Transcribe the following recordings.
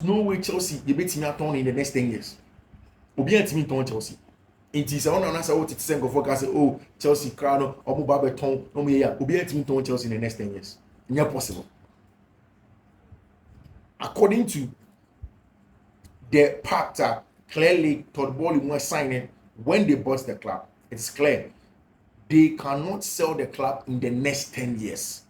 no way Chelsea you bet me turn in the next 10 years. Obi antimi turn Chelsea. It is on answer what it saying go focus oh Chelsea crown or mobile ton no me ya Obi antimi turn Chelsea in the next 10 years. Not possible. According to the pact, clearly Todd Bowley was signing when they bought the club. It's clear they cannot sell the club in the next 10 years.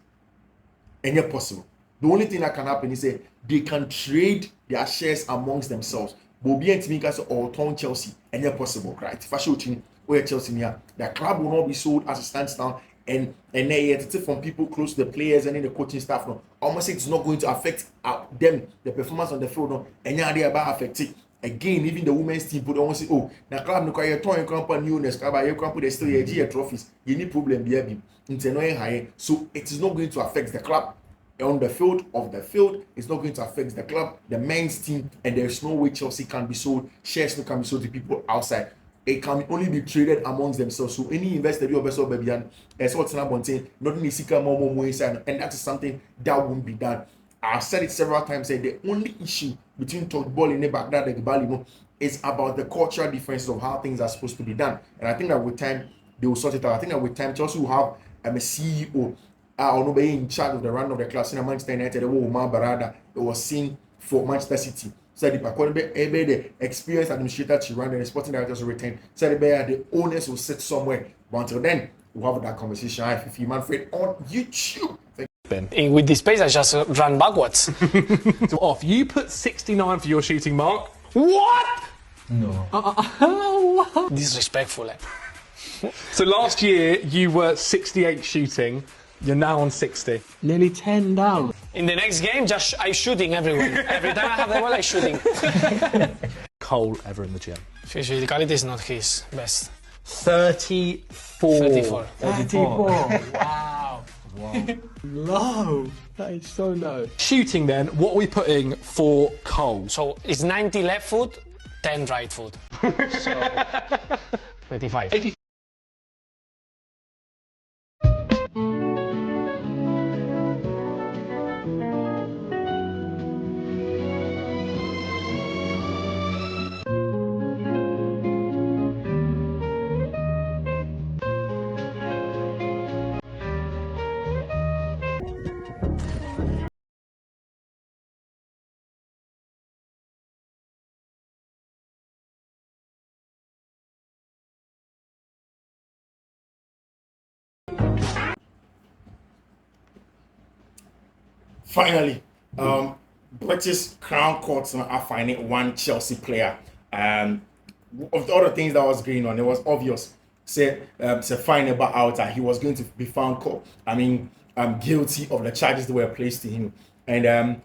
And yet possible. The only thing that can happen is that they can trade their shares amongst themselves. Bobby and Timika or turn Chelsea and yet possible, right? If I show you where Chelsea here, the club will not be sold as it stands now. And yet from people close to the players and in the coaching staff no, almost it's not going to affect them, the performance on the field no, and yeah, they are about affected. Again, even the women's team put almost say, oh, now club no quite turn company newness, club you can put still your trophies. You need problem be into no high. So it is not going to affect the club on the field, off the field. It's not going to affect the club, the men's team, and there's no way Chelsea can be sold. Shares no can be sold to people outside. It can only be traded amongst themselves. So any investor will be sold baby and that's what's not only seek more inside, and that is something that won't be done. I've said it several times. The only issue between Todd Bowley and Baghdad and Gbali is about the cultural differences of how things are supposed to be done. And I think that with time they will sort it out. I think that with time Chelsea will have a CEO or nobody in charge of the run of the class in Manchester United. Omar Barada was seen for Manchester City. Said the experienced administrator to run and the sporting directors will retain. Said the owners will sit somewhere. But until then, we'll have that conversation. Fiifi-Manfred on YouTube. With this pace, I just ran backwards. So off. You put 69 for your shooting mark. What? No. Disrespectful. So last year you were 68 shooting. You're now on 60. Nearly 10 down. In the next game, just I shooting everyone. Every time I have the ball, I shooting. Cole ever in the gym? Physicality is not his best. 34. 34. 34. Wow. Low. That is so low. Shooting then, what are we putting for Cole? So it's 90 left foot, 10 right foot. So 25. Finally, British Crown Courts are finding one Chelsea player. Of the other things that was going on, it was obvious. Say fine about out, he was going to be found guilty of the charges that were placed to him. And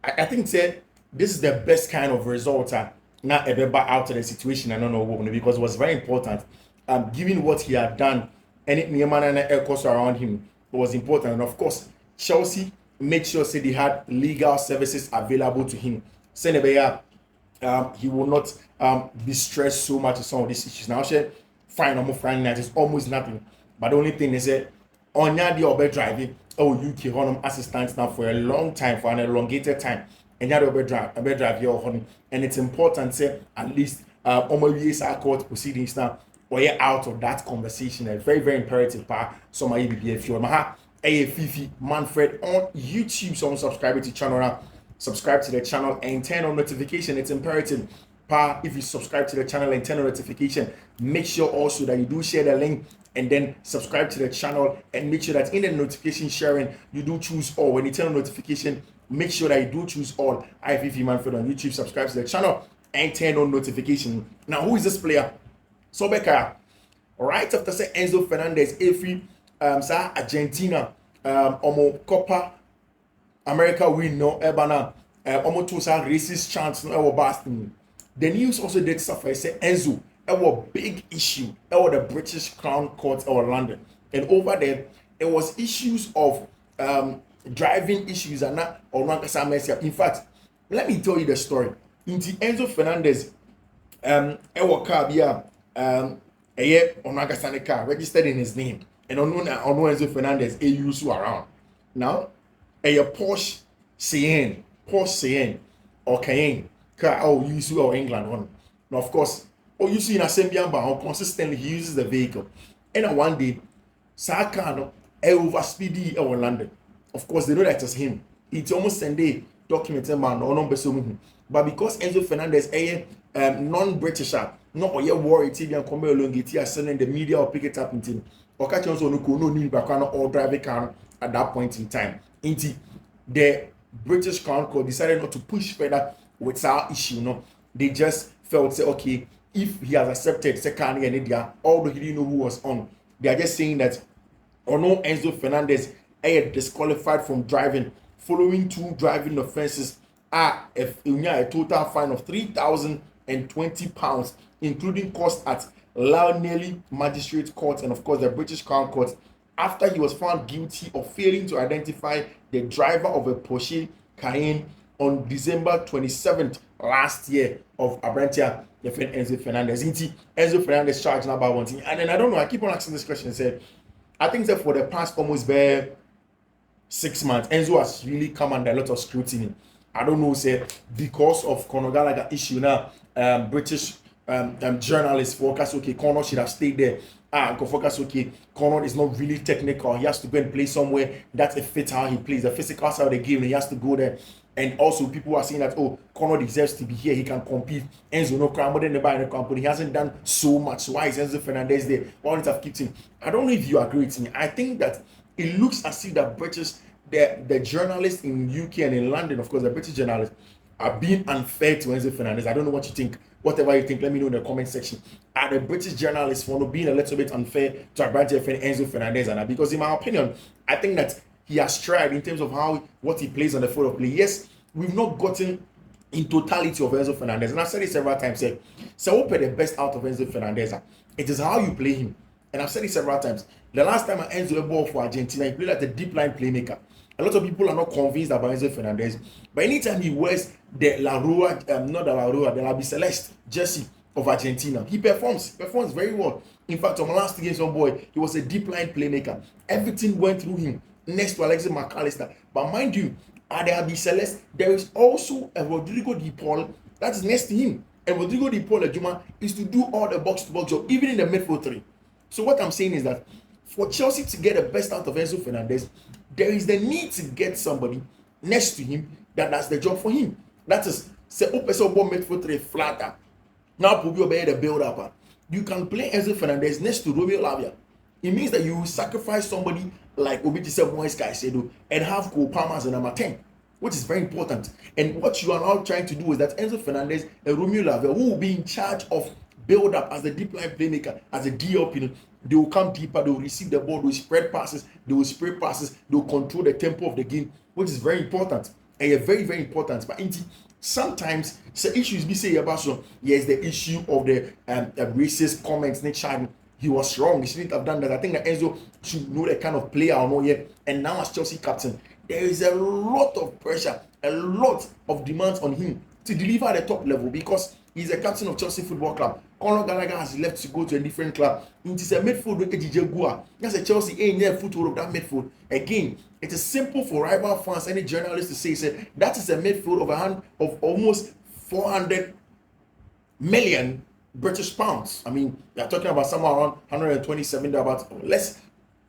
I think this is the best kind of result not ever out of the situation. I don't know because it was very important. Given what he had done and it cost around him, it was important. And of course, Chelsea made sure they had legal services available to him. He will not be stressed so much on some of these issues. Now, fine, I'm fine. That is almost nothing. But the only thing is that on the Uber driving, UK Honum assistants now for a long time, for an elongated time, and Uber drive your honey. And it's important, at least almost court proceedings now, or you're out of that conversation. A very, very imperative part. So my if you're Fiifi-Manfred on YouTube. So subscribe to the channel now. Subscribe to the channel and turn on notification. It's imperative. If you subscribe to the channel and turn on notification, make sure also that you do share the link and then subscribe to the channel and make sure that in the notification sharing you do choose all. When you turn on notification, make sure that you do choose all. Fiifi-Manfred on YouTube. Subscribe to the channel and turn on notification. Now, who is this player? Sobeka. Right after say Enzo Fernandez, Argentina, Copa America win no Ebana, to racist chance no Boston. The news also did suffer. Say Enzo, a big issue. The British Crown Court or London, and over there it was issues of driving issues and not or in fact, let me tell you the story. Into Enzo Fernandez, car car registered in his name. And on Enzo Fernandez, a use around. Now, a Porsche Cayenne, or Cayenne, use or England one. Now, of course, you see in Assembly how consistently he uses the vehicle. And one day, Sakano over speedy or London. Of course, they know that it's him. It's almost Sunday documented man or number so. But because Enzo Fernandez non-Britisher, not or worried TV and come along it here sending the media or pick it up in team. Or catch also no need background or drive a car at that point in time. Inti the British Crown Court decided not to push further with our issue. No, they just felt say okay, if he has accepted second and India, although he didn't know who was on, they are just saying that or no Enzo Fernandez disqualified from driving following 2 driving offenses a total fine of £3,020, including costs at Llanelli Magistrate Court and of course the British Crown Court, after he was found guilty of failing to identify the driver of a Porsche Cayenne on December 27th last year of Abrantia defend Enzo Fernandez. Enzo Fernandez charged number 1 thing. And then I don't know, I keep on asking this question. I think that for the past almost 6 months, Enzo has really come under a lot of scrutiny. I don't know, because of Conor Gallagher issue now, British journalists focus, okay, Conor should have stayed there. Focus, okay, Conor is not really technical. He has to go and play somewhere that fits how he plays. The physical side of the game, he has to go there. And also, people are saying that, oh, Conor deserves to be here. He can compete. Enzo no crime, but then the company. He hasn't done so much. Why is Enzo Fernandez there? Why don't have kept him? I don't know if you agree with me. I think that it looks as if the British, the journalists in UK and in London, of course, the British journalists are being unfair to Enzo Fernandez. I don't know what you think. Whatever you think, let me know in the comment section. Are the British journalists for being a little bit unfair to Enzo Fernandez? And because in my opinion, I think that he has tried in terms of what he plays on the field of play. Yes, we've not gotten in totality of Enzo Fernandez. And I've said it several times. So open the best out of Enzo Fernandez. It is how you play him. And I've said it several times. The last time Enzo a ball for Argentina, he played like a deep line playmaker. A lot of people are not convinced about Enzo Fernandez. But anytime he wears the La Rua, the La Biceleste jersey of Argentina, he performs very well. In fact, on the last game, he was a deep line playmaker. Everything went through him next to Alexis McAllister. But mind you, at the Albi Celeste, there is also a Rodrigo De Paul that is next to him. And Rodrigo De Paul Ejuma is to do all the box-to-box job, even in the midfield 3. So what I'm saying is that for Chelsea to get the best out of Enzo Fernandez, there is the need to get somebody next to him that does the job for him. That is, say, midfield 3 flatter. Now, the build-up. You can play Enzo Fernandez next to Romeo Lavia. It means that you will sacrifice somebody like Obitise Moise Caicedo and have Cole Palmer as a number 10, which is very important. And what you are now trying to do is that Enzo Fernandez and Romeo Lavia, who will be in charge of build up as the deep line playmaker, as a DLP, they will come deeper, they will receive the ball, they will spread passes, they will spray passes, they will control the tempo of the game, which is very important. And very, very important. But sometimes the issues be say about so yes, the issue of the racist comments, he was wrong. He shouldn't have done that. I think that Enzo should know the kind of player or not yet. And now as Chelsea captain, there is a lot of pressure, a lot of demands on him to deliver at the top level because he's a captain of Chelsea Football Club. Conor Gallagher has left to go to a different club. It is a midfield with Ejije Gua. That's a Chelsea ain't near football of that midfield. Again, it is simple for rival fans, any journalist to say that is a midfield of almost 400 million British pounds. I mean, you're talking about somewhere around 127, about less.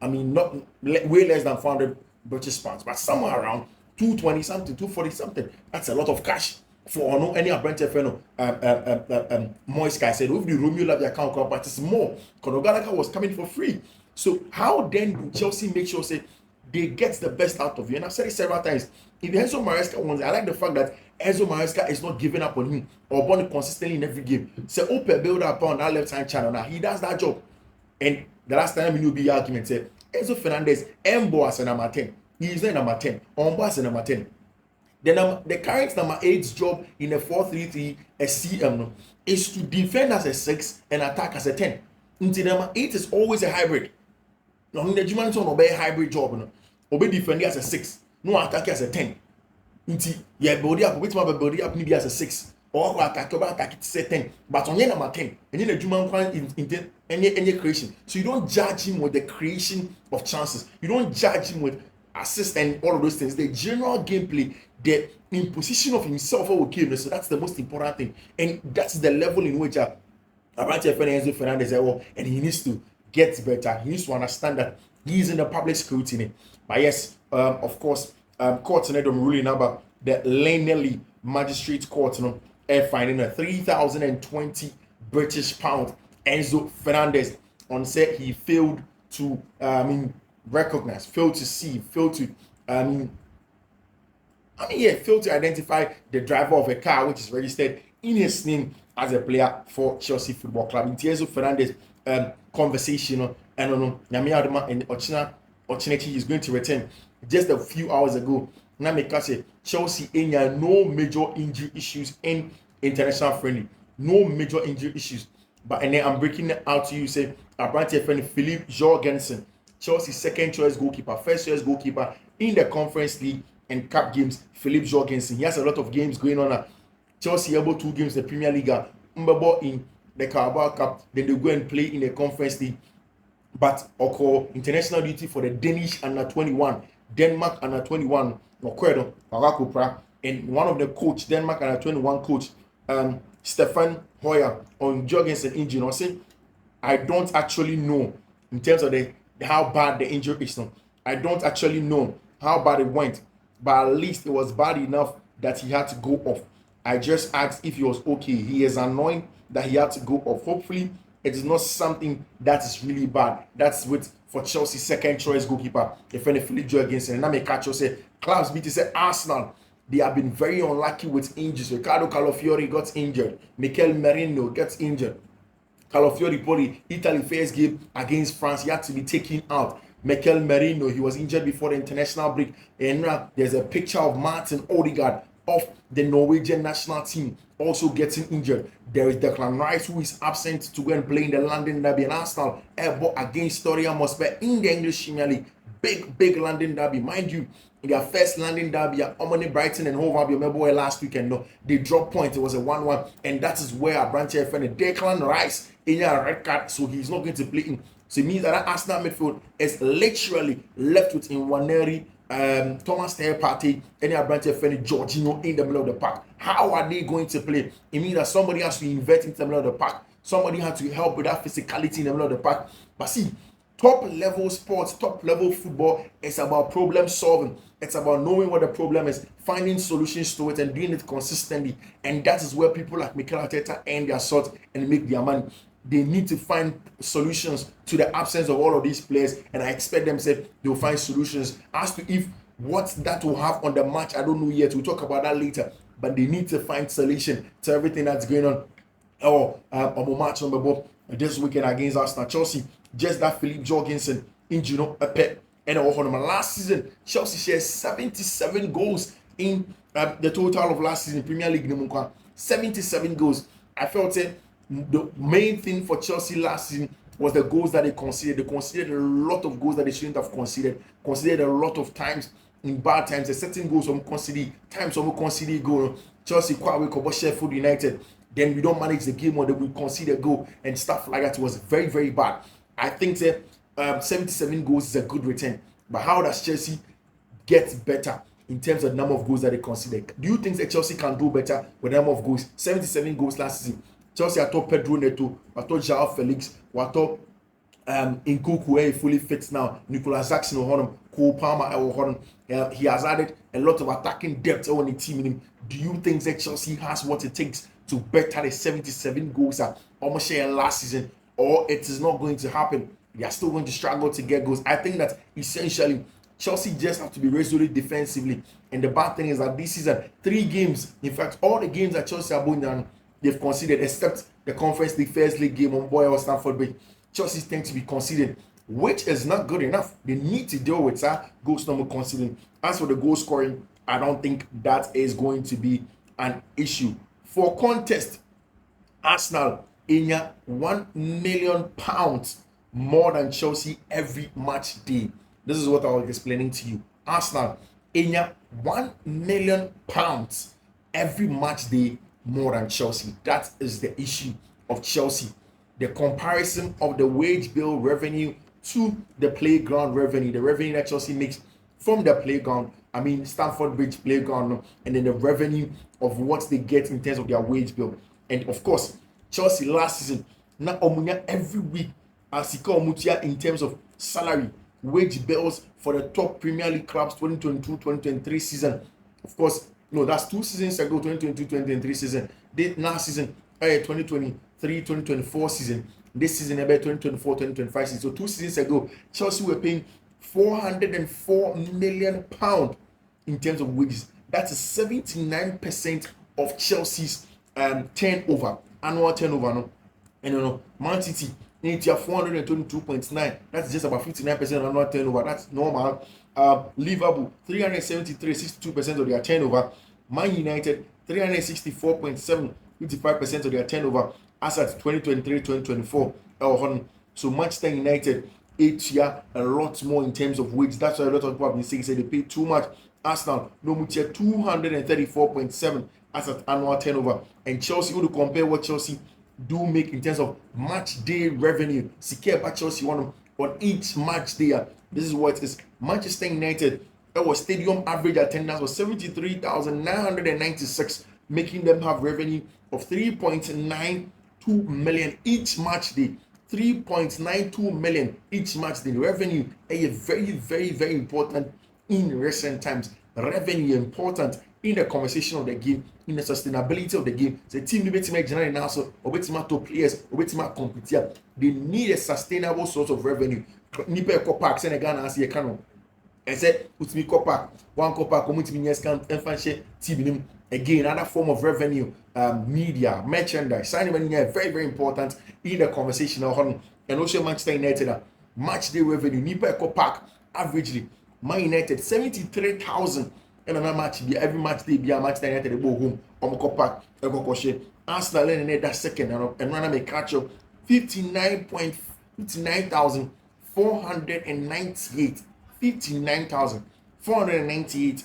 I mean, not way less than 400 British pounds, but somewhere around 220 something, 240 something. That's a lot of cash for no any apprentice fellow. Moise Caicedo, if the Romeo Lavia account, but it's more. Conor Gallagher was coming for free. So how then do Chelsea make sure they get the best out of you? And I've said it several times. If Enzo Maresca wants, I like the fact that Enzo Maresca is not giving up on him or born consistently in every game. So open build up on that left hand channel. Now he does that job. And the last time you be argument said Enzo Fernandez, Mbo as a number 10. He is not number 10. Ombo as a number 10. The current number 8's job in a 4-3-3 CM is to defend as a 6 and attack as a 10. Until number 8 is always a hybrid. Now in the German son obey a hybrid job. No, obey defending as a 6. No attack as a 10. Until body up, which my body up maybe as a 6. Or attack it as a 10. But on your number 10, and then the German in any creation. So you don't judge him with the creation of chances. You don't judge him with assist and all of those things. The general gameplay, the imposition of himself okay, so that's the most important thing, and that's the level in which Enzo Fernandez, and he needs to get better. He needs to understand that he's in the public scrutiny. But yes, of course, court ruling about the Laneley Magistrate Court, finding a 3,020 British pound Enzo Fernandez on said he failed to recognize, failed to see, failed to failed to identify the driver of a car which is registered in his name as a player for Chelsea Football Club. In Enzo Fernandez conversation, and Nyamiadama and Ochinechi is going to return just a few hours ago. Namika said Chelsea ain't no major injury issues in international friendly, no major injury issues. But and then I'm breaking it out to you. Say Abrante's friend Philippe Jorgensen, Chelsea's second choice goalkeeper, first choice goalkeeper in the Conference League and Cup games. Philippe Jorgensen, he has a lot of games going on. Chelsea able 2 games in the Premier League, Mbabo in the Carabao Cup, then they go and play in the Conference League. But Oko international duty for the Danish under 21, Denmark under 21, Nokwedo, Parakopra, and one of the coach, Denmark under 21 coach, Stefan Hoyer on Jorgensen injury. I don't actually know in terms of how bad the injury is. I don't actually know how bad it went, but at least it was bad enough that he had to go off. I just asked if he was okay. He is annoying that he had to go off. Hopefully, it is not something that is really bad. That's for Chelsea's second choice goalkeeper, if any Philippe Jorgensen. And I catch you say, clubs beat say Arsenal. They have been very unlucky with injuries. Ricardo Calafiori got injured. Mikel Merino gets injured. Calafiori Poli, Italy first game against France, he had to be taken out. Mikel Merino, he was injured before the international break. And now there's a picture of Martin Odegaard of the Norwegian national team also getting injured. There is Declan Rice, who is absent to go and play in the London Derby, and Arsenal airborne against Storia Mosbe in the English Premier League. Big London Derby. Mind you, in their first London Derby at Omani, Brighton and Hove Albion, remember last weekend, no, they dropped points. It was a 1-1, and that is where a branch friend Declan Rice in a red card, so he's not going to play in. So it means that Arsenal midfield is literally left with Nwaneri, Thomas Partey, any branch friend Jorginho in the middle of the park. How are they going to play? It means that somebody has to invert into the middle of the park. Somebody has to help with that physicality in the middle of the park. But see, top level sports, top level football, it's about problem solving. It's about knowing what the problem is, finding solutions to it, and doing it consistently. And that is where people like Mikel Arteta earn their salt and make their money. They need to find solutions to the absence of all of these players, and I expect them say they'll find solutions. As to if what that will have on the match, I don't know yet. We'll talk about that later. But they need to find solution to everything that's going on. On the match number this weekend against Arsenal. Chelsea, just that Philippe Jorgensen injury, a pep. And last season, Chelsea shares 77 goals in the total of last season Premier League. 77 goals. I felt it. The main thing for Chelsea last season was the goals that they conceded. They conceded a lot of goals that they shouldn't have conceded. Conceded a lot of times in bad times. A certain goals some conceded, times some conceded goal. Chelsea quite weak about Sheffield United. Then we don't manage the game, or they will concede a goal and stuff like that. It was very, very bad. I think that 77 goals is a good return. But how does Chelsea get better in terms of the number of goals that they conceded? Do you think that Chelsea can do better with the number of goals? 77 goals last season. Chelsea atop Pedro Neto, atop João Felix, atop Nkunku fully fit now. Nicolas Jackson or Cole Palmer or he has added a lot of attacking depth on the team. Do you think that Chelsea has what it takes to better the 77 goals that almost shared last season, or it is not going to happen? They are still going to struggle to get goals. I think that essentially Chelsea just have to be resolute defensively. And the bad thing is that this season, 3 games, in fact, all the games that Chelsea are going down, they've conceded, except the Conference League first league game on Boy or Stamford Bridge. Chelsea tend to be conceded, which is not good enough. They need to deal with goals number conceding. As for the goal scoring, I don't think that is going to be an issue. For contest, Arsenal in £1 million more than Chelsea every match day. This is what I was explaining to you. Arsenal in £1 million every match day more than Chelsea. That is the issue of Chelsea. The comparison of the wage bill revenue to the playground revenue, the revenue that Chelsea makes from the playground, I mean Stamford Bridge playground, and then the revenue of what they get in terms of their wage bill. And of course, Chelsea last season, now omunya every week asika omutia in terms of salary, wage bills for the top Premier League clubs 2022-2023 season. Of course, no, that's 2 seasons ago, 2022-2023 season. This last season, 2023-2024 season. This season, about 2024-2025 season. So 2 seasons ago, Chelsea were paying £404 million in terms of wages. That's 79% of Chelsea's turnover, annual turnover. No? And Man City, need 422.9. That's just about 59% annual turnover. That's normal. Liverpool, 373, 62% of their turnover. Man United, 364.7, 55% of their turnover as at 2023-2024. So Manchester United, each year a lot more in terms of wage. That's why a lot of people have been saying they pay too much. Arsenal, no much 234.7 as at annual turnover. And Chelsea, you compare what Chelsea do make in terms of match day revenue. Secure about Chelsea on each match day. This is what it is. Manchester United, our stadium average attendance was 73,996, making them have revenue of 3.92 million each match day. 3.92 million each match day. Revenue is very, very, very important in recent times. Revenue important in the conversation of the game, in the sustainability of the game. The team need to make general now, so obetima to players, obetima compete. They need a sustainable source of revenue. Nipe kopak Senegal na asi ekano. And say utimi kopak, one kopak community yes can enfanche team again another form of revenue, media, merchandise, signing money very, very important in the conversation. And also Manchester United match day revenue nipe kopak averagely Man United 73,000 and another match be every match day be a Manchester United go home kopak ekokoshe. Arsenal in that second and run may catch up 59,498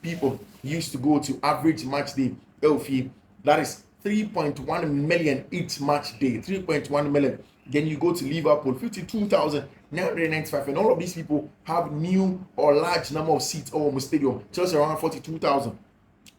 people used to go to average match day LFE. That is 3.1 million each match day. 3.1 million. Then you go to Liverpool, 52,995, and all of these people have new or large number of seats over stadium. Chelsea around 42,000.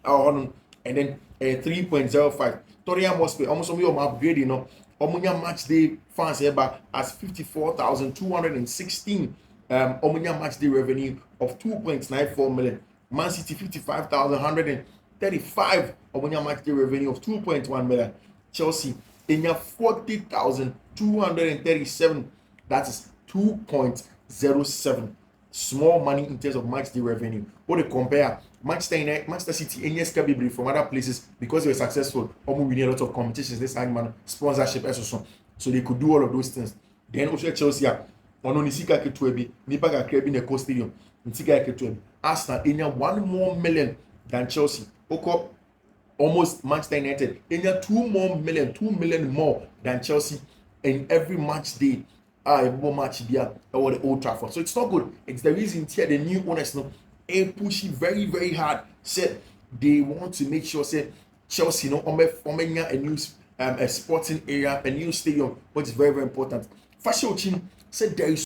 And then 3.05. Tottenham must be almost upgrading. Omunya match day fans here as 54,216. Omunya match day revenue of 2.94 million. Man City 55,135. Omunya match day revenue of 2.1 million. Chelsea in 40,237. That is 2.07. Small money in terms of match day revenue. What they compare Manchester City and yes can from other places because they were successful. Almost winning a lot of competitions this time, sponsorship, so they could do all of those things. Then also Chelsea on Nisika Ketwebi, Nipaga Krebi in the Stadium, Nisika Ketwebi. Arsenal in 1 more million than Chelsea. Oko almost Manchester United in 2 million more than Chelsea in every match day. More match there or the Old Trafford. So it's not good. It's the reason here the new owners pushing very, very hard. Said they want to make sure say Chelsea forming a new a sporting area, a new stadium, which is very, very important. Fashion said there is